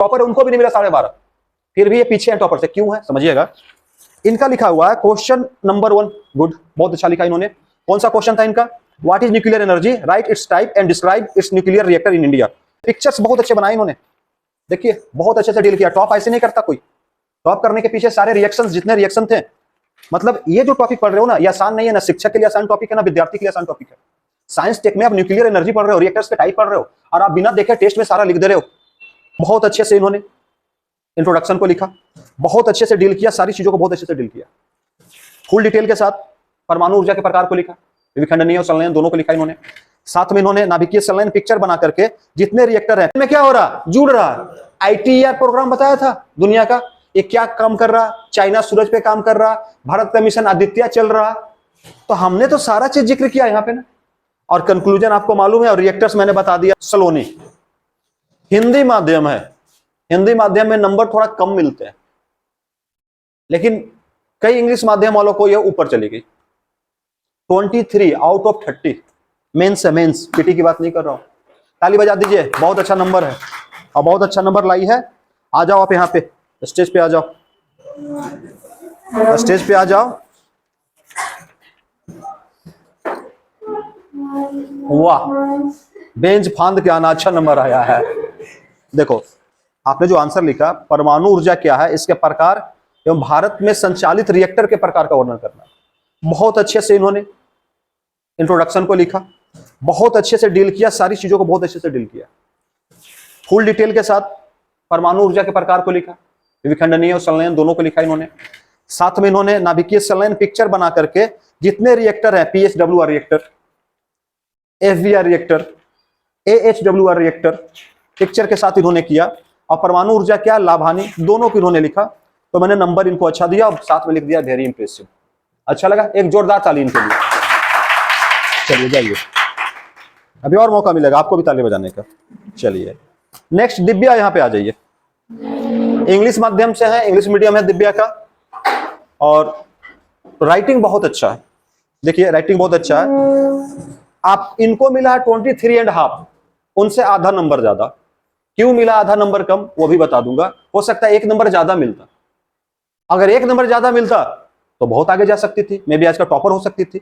Topper उनको भी नहीं मिला 12.5, फिर भी ये पीछे है टॉपर से, क्यों है समझिएगा। इनका लिखा हुआ है क्वेश्चन नंबर 1, गुड, बहुत अच्छा लिखा इन्होंने। कौन सा क्वेश्चन था इनका? What is nuclear energy, right it's type and describe it's nuclear reactor in India. Pictures बहुत अच्छे बनाए इन्होंने, देखिए बहुत अच्छे से डील किया। टॉप ऐसे नहीं करता कोई, टॉप करने के पीछे सारे रिएक्शन, जितने रिएक्शन थे, मतलब ये जो टॉपिक पढ़ रहे हो ना, ये आसान नहीं है, ना शिक्षक के लिए आसान टॉपिक है, ना विद्यार्थी के लिए आसान टॉपिक है। साइंस टेक में आप न्यूक्लियर एनर्जी पढ़ रहे हो, रिएक्टर्स के टाइप पढ़ रहे हो, और आप बिना देखे टेस्ट में सारा लिख दे रहे हो। बहुत अच्छे से इन्होंने इंट्रोडक्शन को लिखा, बहुत अच्छे से डील किया, सारी चीजों को बहुत अच्छे से डील किया, फुल डिटेल के साथ। परमाणु ऊर्जा के प्रकार को लिखा, विखंडनीय और संलयन दोनों को लिखा इन्होंने। साथ में इन्होंने नाभिकीय संलयन पिक्चर बना करके जितने रिएक्टर है में क्या हो रहा, जुड़ रहा। ITER प्रोग्राम बताया था दुनिया का, ये क्या काम कर रहा, चाइना सूरज पे काम कर रहा, भारत का मिशन आदित्य चल रहा। तो हमने तो सारा चीज जिक्र किया यहाँ पे ना। और कंक्लूजन आपको मालूम है, और रिएक्टर्स मैंने बता दिया। सलोनी हिंदी माध्यम है, हिंदी माध्यम में नंबर थोड़ा कम मिलते हैं, लेकिन कई इंग्लिश माध्यम वालों को यह ऊपर चली गई। 23 आउट ऑफ 30 मेंस है, मेंस, पीटी की बात नहीं कर रहा हूं। ताली बजा दीजिए, बहुत अच्छा नंबर है, और बहुत अच्छा नंबर लाई है। आ जाओ आप यहाँ पे, स्टेज पे आ जाओ, स्टेज पे आ जाओ। वाह, बेंच फांद के आना, अच्छा नंबर आया है। देखो आपने जो आंसर लिखा, परमाणु ऊर्जा क्या है, इसके प्रकार एवं भारत में संचालित रिएक्टर के प्रकार का वर्णन करना। बहुत अच्छे से इन्होंने इंट्रोडक्शन को लिखा, बहुत अच्छे से डील किया, सारी चीजों को बहुत अच्छे से डील किया, फुल डिटेल के साथ। परमाणु ऊर्जा के प्रकार को लिखा, विखंडनीय और संलयन दोनों को लिखा इन्होंने। साथ में इन्होंने नाभिकीय संलयन पिक्चर बना करके जितने रिएक्टर हैं, PHWR reactor, FBR reactor, AHWR reactor, picture के साथ इन्होंने किया। और परमाणु ऊर्जा क्या, लाभ हानि, दोनों को इन्होंने लिखा। तो मैंने नंबर इनको अच्छा दिया, और साथ में लिख दिया वेरी इंप्रेसिव। अच्छा लगा, एक जोरदार ताली इनके लिए। चलिए जाइए, अभी और मौका मिलेगा आपको भी ताली बजाने का। चलिए नेक्स्ट, दिव्या यहाँ पे आ जाइए। इंग्लिश माध्यम से है, इंग्लिश मीडियम है दिव्या का, और राइटिंग बहुत अच्छा है। देखिए राइटिंग बहुत अच्छा है। आप इनको मिला है 23.5, उनसे आधा नंबर ज्यादा। क्यों मिला आधा नंबर कम, वो भी बता दूंगा। हो सकता है 1 नंबर ज्यादा मिलता, अगर 1 नंबर ज्यादा मिलता तो बहुत आगे जा सकती थी, मे भी आज का टॉपर हो सकती थी।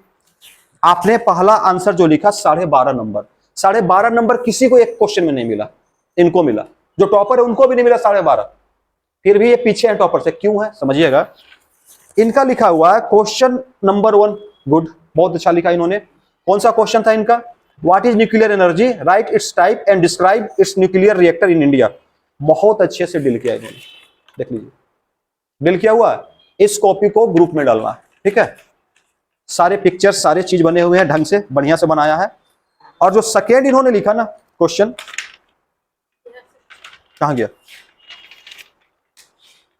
आपने पहला आंसर जो लिखा 12.5 नंबर, 12.5 नंबर किसी को एक क्वेश्चन में नहीं मिला, इनको मिला। जो टॉपर है उनको भी नहीं मिला 12.5, फिर भी ये पीछे है टॉपर से, क्यों है समझिएगा। इनका लिखा हुआ है क्वेश्चन नंबर 1, गुड, बहुत अच्छा लिखा इन्होंने। कौन सा क्वेश्चन था इनका? What is nuclear energy, right it's type and describe it's nuclear reactor in India. बहुत अच्छे से डील किया इन्होंने, देख लीजिए डील किया हुआ। इस कॉपी को ग्रुप में डालना, ठीक है। सारे पिक्चर्स, सारे चीज बने हुए हैं, ढंग से बढ़िया से बनाया है। और जो सेकेंड इन्होंने लिखा ना क्वेश्चन, कहां गया,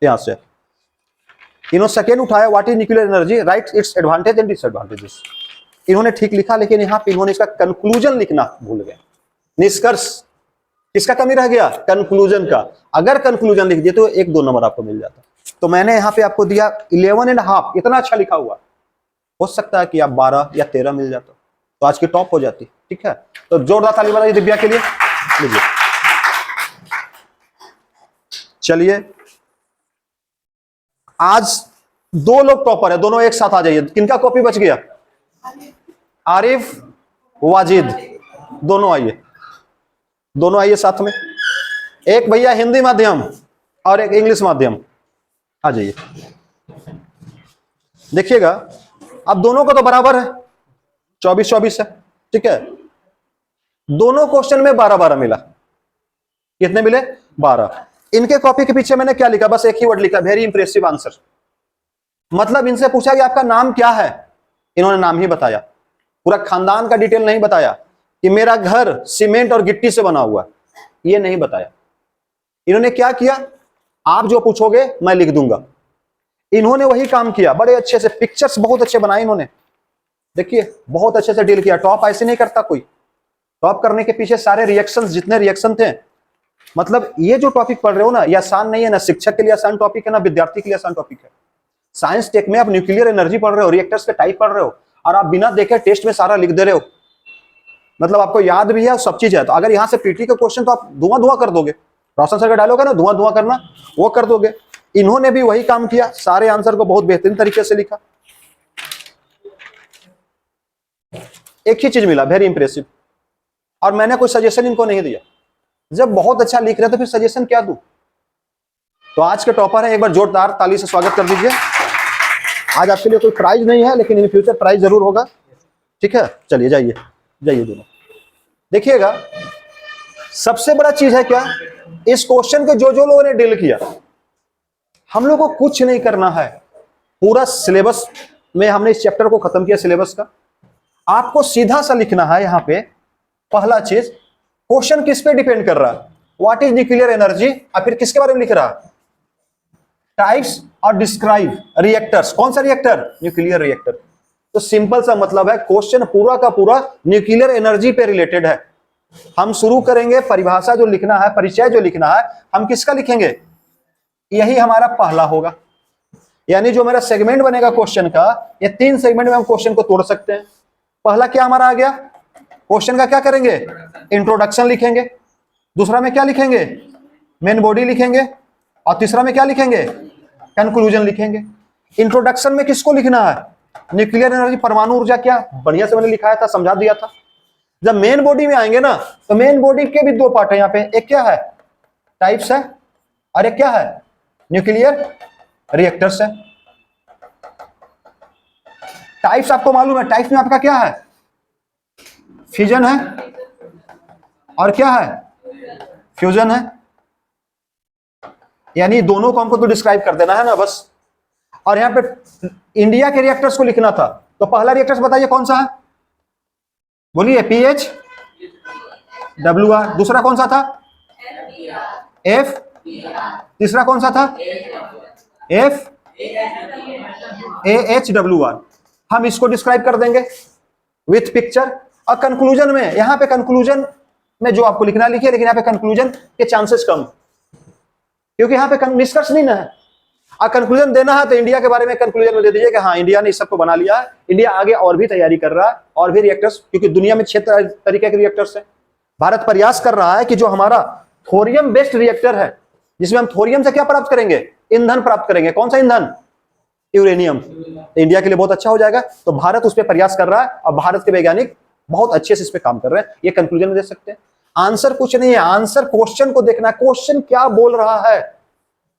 यहां से इन्होंने सेकेंड उठाया, what is nuclear energy, right it's advantage and disadvantages. इन्होंने ठीक लिखा, लेकिन यहां पे इन्होंने इसका कंक्लूजन लिखना भूल गए। निष्कर्ष किसका कमी रह गया? कंक्लूजन का। अगर कंक्लूजन लिख दिए तो 1-2 नंबर आपको मिल जाता। तो मैंने यहां पे आपको दिया 11.5, इतना अच्छा लिखा हुआ। हो सकता है कि आप 12 या 13 मिल जाता तो आज की टॉप हो जाती, ठीक है। तो जोरदार ताली बजाइए दिव्या के लिए। लीजिए, चलिए आज 2 लोग टॉपर है, दोनों एक साथ आ जाइए। किनका कॉपी बच गया? आरिफ, वाजिद, दोनों आइए, दोनों आइए साथ में। एक भैया हिंदी माध्यम और एक इंग्लिश माध्यम, आ जाइए। देखिएगा अब दोनों को तो बराबर है, 24-24 है, ठीक है। दोनों क्वेश्चन में 12-12 मिला। कितने मिले? 12। इनके कॉपी के पीछे मैंने क्या लिखा? बस एक ही वर्ड लिखा, वेरी इंप्रेसिव आंसर। मतलब इनसे पूछा कि आपका नाम क्या है, इन्होंने नाम ही बताया, पूरा खानदान का डिटेल नहीं बताया कि मेरा घर सीमेंट और गिट्टी से बना हुआ, ये नहीं बताया। इन्होंने क्या किया? आप जो पूछोगे मैं लिख दूंगा। इन्होंने वही काम किया, बड़े अच्छे से पिक्चर्स बहुत अच्छे बनाए इन्होंने। देखिए बहुत अच्छे से डील किया। टॉप ऐसे नहीं करता कोई, टॉप करने के पीछे सारे रिएक्शंस, जितने रिएक्शन थे, मतलब ये जो टॉपिक पढ़ रहे हो ना, ये आसान नहीं है, ना शिक्षक के लिए आसान टॉपिक है, ना विद्यार्थी के लिए आसान टॉपिक है। साइंस टेक में आप न्यूक्लियर एनर्जी पढ़ रहे हो, रिएक्टर्स के टाइप पढ़ रहे हो, और आप बिना देखे टेस्ट में सारा लिख दे रहे हो। मतलब आपको याद भी है, सब चीज है। तो अगर यहां से पीटी का क्वेश्चन तो आप धुआं धुआं कर दोगे, रोशन सर का डायलॉग है ना, धुआं धुआं करना, वो कर दोगे। इन्होंने भी वही काम किया, सारे आंसर को बहुत बेहतरीन तरीके से लिखा। एक ही चीज मिला, वेरी इंप्रेसिव। और मैंने कोई सजेशन इनको नहीं दिया। जब बहुत अच्छा लिख रहे तो फिर सजेशन क्या दूं? तो आज के टॉपर है, एक बार जोरदार ताली से स्वागत कर दीजिए। आज आपके लिए कोई प्राइज नहीं है, लेकिन इन फ्यूचर प्राइज जरूर होगा। ठीक है, चलिए जाइए जाइए दोनों। देखिएगा, सबसे बड़ा चीज है क्या, इस क्वेश्चन को जो जो लोगों ने डील किया, हम लोग को कुछ नहीं करना है। पूरा सिलेबस में हमने इस चैप्टर को खत्म किया, सिलेबस का। आपको सीधा सा लिखना है यहां पे। पहला चीज, क्वेश्चन किस पे डिपेंड कर रहा है, व्हाट इज न्यूक्लियर एनर्जी, और फिर किसके बारे में लिख रहा है, टाइप्स और डिस्क्राइब रिएक्टर्स। कौन सा रिएक्टर, न्यूक्लियर रिएक्टर। तो सिंपल सा मतलब है, क्वेश्चन पूरा का पूरा न्यूक्लियर एनर्जी पे रिलेटेड है। हम शुरू करेंगे, परिभाषा जो लिखना है, परिचय जो लिखना है, हम किसका लिखेंगे, यही हमारा पहला होगा। यानी जो मेरा सेगमेंट बनेगा क्वेश्चन का, ये 3 सेगमेंट में हम क्वेश्चन को तोड़ सकते हैं। पहला क्या हमारा आ गया, क्वेश्चन का क्या करेंगे, इंट्रोडक्शन लिखेंगे। दूसरा में क्या लिखेंगे, मेन बॉडी लिखेंगे। और तीसरा में क्या लिखेंगे, कंक्लूजन लिखेंगे। इंट्रोडक्शन में किसको लिखना है, न्यूक्लियर एनर्जी, परमाणु ऊर्जा क्या, बढ़िया से मैंने लिखाया था, समझा दिया था। जब मेन बॉडी में आएंगे ना, तो मेन बॉडी के भी 2 पार्ट है यहाँ पे। एक क्या है, टाइप्स है, और एक क्या है, न्यूक्लियर रिएक्टर्स है। टाइप्स आपको मालूम है, टाइप्स में आपका क्या है, फ्यूजन है, और क्या है, फ्यूजन है। यानी दोनों को हमको तो डिस्क्राइब कर देना है ना बस। और यहां पे इंडिया के रिएक्टर्स को लिखना था, तो पहला रिएक्टर्स बताइए कौन सा है, बोलिए, पीएच डब्ल्यू आर। दूसरा कौन सा था, एफ। तीसरा कौन सा था, F A H W R. हम इसको डिस्क्राइब कर देंगे विथ पिक्चर। और कंक्लूजन में, यहां पे कंक्लूजन में जो आपको लिखना लिखिए, लेकिन यहां पे कंक्लूजन के चांसेस कम, क्योंकि यहां पे निष्कर्ष नहीं ना है। और कंक्लूजन देना है तो इंडिया के बारे में कंक्लूजन में दे दीजिए कि हाँ, इंडिया ने इस सबको बना लिया है, इंडिया आगे और भी तैयारी कर रहा है, और भी रिएक्टर्स, क्योंकि दुनिया में 6 तरीके के रिएक्टर्स हैं। भारत प्रयास कर रहा है कि जो हमारा थोरियम बेस्ड रिएक्टर है, जिसमें हम थोरियम से क्या प्राप्त करेंगे, ईंधन प्राप्त करेंगे। कौन सा ईंधन, यूरेनियम। इंडिया के लिए बहुत अच्छा हो जाएगा। तो भारत उस पर प्रयास कर रहा है, और भारत के वैज्ञानिक बहुत अच्छे से इस पे काम कर रहे हैं। ये कंक्लूजन में दे सकते हैं। आंसर कुछ नहीं है, आंसर क्वेश्चन को देखना है, क्वेश्चन क्या बोल रहा है।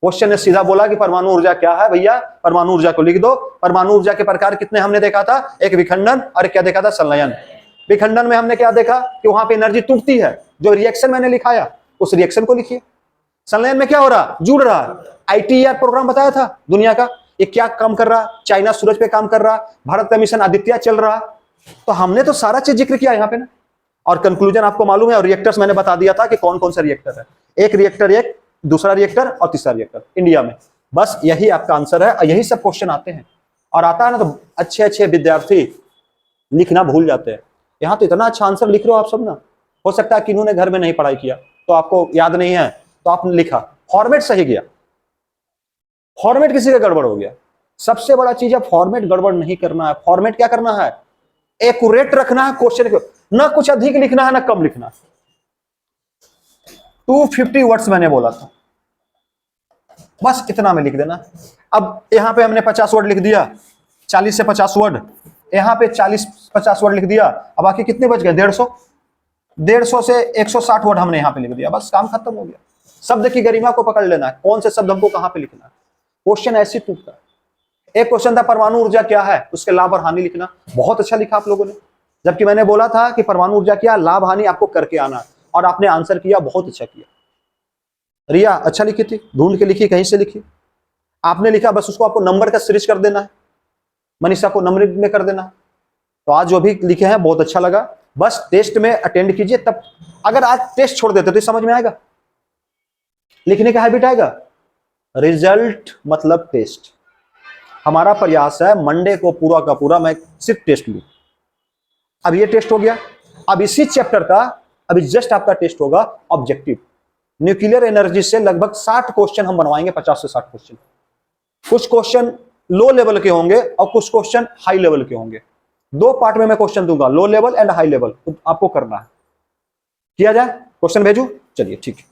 क्वेश्चन ने सीधा बोला कि परमाणु ऊर्जा क्या है, भैया परमाणु ऊर्जा को लिख दो। परमाणु ऊर्जा के प्रकार कितने हमने देखा था, एक विखंडन और क्या देखा था, संलयन। विखंडन में हमने क्या देखा कि वहां पे एनर्जी टूटती है, जो रिएक्शन मैंने लिखाया उस रिएक्शन को लिखिए। संलयन में क्या हो रहा, जुड़ रहा। ITER प्रोग्राम बताया था दुनिया का, ये क्या काम कर रहा, चाइना सूरज पे काम कर रहा, भारत का मिशन आदित्य चल रहा। तो हमने तो सारा चीज जिक्र किया यहाँ पे ना। और कंक्लूजन आपको मालूम है, और रिएक्टर्स मैंने बता दिया था कि कौन कौन सा रिएक्टर है। एक रिएक्टर, एक दूसरा रिएक्टर और तीसरा रिएक्टर इंडिया में। बस यही आपका आंसर है, और यही सब क्वेश्चन आते हैं। और आता है ना तो अच्छे अच्छे विद्यार्थी लिखना भूल जाते हैं। यहाँ तो इतना अच्छा आंसर लिख रहे हो आप सब ना, हो सकता है कि इन्होंने घर में नहीं पढ़ाई किया, तो आपको याद नहीं है, तो आपने लिखा, फॉर्मेट सही गया। फॉर्मेट किसी का गड़बड़ हो गया। सबसे बड़ा चीज है, फॉर्मेट गड़बड़ नहीं करना है। फॉर्मेट क्या करना है, एक्यूरेट रखना है क्वेश्चन को, ना कुछ अधिक लिखना है ना कम लिखना है। 250 वर्ड्स मैंने बोला था, बस इतना में लिख देना। अब यहां पे हमने 50 वर्ड लिख दिया, 40 से 50 वर्ड, यहां पे 40-50 वर्ड लिख दिया। अब बाकी कितने बच गए, 150 से 160 वर्ड हमने यहां पे लिख दिया, बस काम खत्म हो गया। शब्द की गरिमा को पकड़ लेना है, कौन से शब्द हमको कहां पे लिखना है। क्वेश्चन ऐसे टूटता है। एक क्वेश्चन था परमाणु ऊर्जा क्या है, उसके लाभ और हानि लिखना। बहुत अच्छा लिखा आप लोगों ने, जबकि मैंने बोला था कि परमाणु ऊर्जा क्या, लाभ हानि आपको करके आना, और आपने आंसर किया, बहुत अच्छा किया। रिया अच्छा लिखी थी, ढूंढ के लिखी, कहीं से लिखी, आपने लिखा, बस उसको आपको नंबर का सीरीज कर देना है, मनीषा को नंबर में कर देना है। तो आज जो भी लिखे हैं बहुत अच्छा लगा। बस टेस्ट में अटेंड कीजिए, तब अगर आज टेस्ट छोड़ देते तो समझ में आएगा, लिखने का हैबिट आएगा। रिजल्ट मतलब टेस्ट। हमारा प्रयास है मंडे को पूरा का पूरा मैं सिर्फ टेस्ट लूं। अब ये टेस्ट हो गया, अब इसी चैप्टर का अभी जस्ट आपका टेस्ट होगा ऑब्जेक्टिव। न्यूक्लियर एनर्जी से लगभग 60 क्वेश्चन हम बनवाएंगे, 50 से 60 क्वेश्चन। कुछ क्वेश्चन लो लेवल के होंगे और कुछ क्वेश्चन हाई लेवल के होंगे। 2 पार्ट में मैं क्वेश्चन दूंगा, low level and high level, आपको करना है। किया जाए, क्वेश्चन भेजू, चलिए ठीक है।